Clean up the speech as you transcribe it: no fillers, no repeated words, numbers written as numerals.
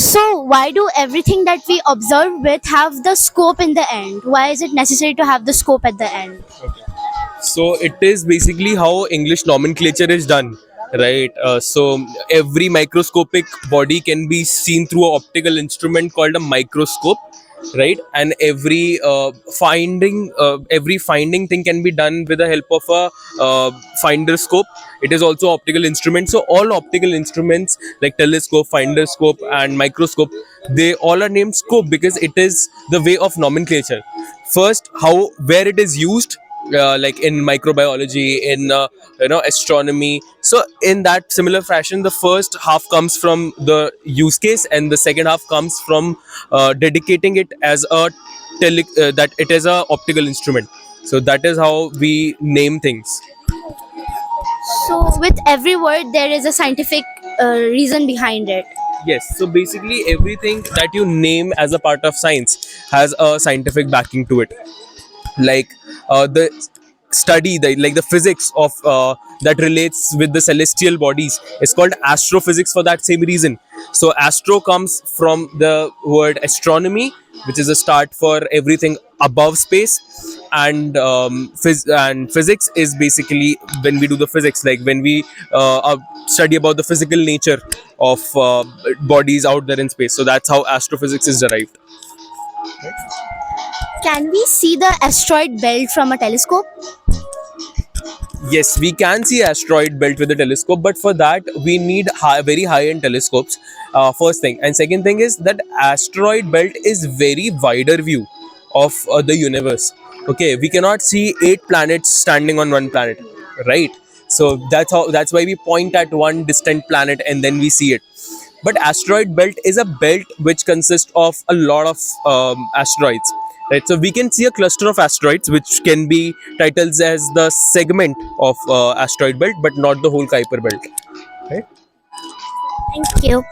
So why do everything that we observe with have the scope in the end? Why is it necessary to have the scope at the end? So it is basically how English nomenclature is done, right? So every microscopic body can be seen through an optical instrument called a microscope, right? And every finding thing can be done with the help of a finder scope. It is also optical instrument. So all optical instruments like telescope, finder scope, and microscope, they all are named scope because it is the way of nomenclature. First, how where it is used, like in microbiology, in astronomy. So in that similar fashion, the first half comes from the use case, and the second half comes from dedicating it as a that it is a optical instrument. So that is how we name things. So with every word there is a scientific reason behind it. Yes, so basically everything that you name as a part of science has a scientific backing to it. Like the study, the physics of that relates with the celestial bodies is called astrophysics for that same reason. So astro comes from the word astronomy, which is a start for everything above space. And and physics is basically when we do the physics, like when we study about the physical nature of bodies out there in space. So that's how astrophysics is derived. Can we see the asteroid belt from a telescope? Yes, we can see asteroid belt with a telescope, but for that we need very high-end telescopes. First thing, and second thing is that asteroid belt is very wider view of the universe. Okay, we cannot see 8 planets standing on one planet, right? So that's why we point at one distant planet and then we see it. But asteroid belt is a belt which consists of a lot of asteroids, right? So we can see a cluster of asteroids which can be titled as the segment of asteroid belt, but not the whole Kuiper belt, right? Thank you.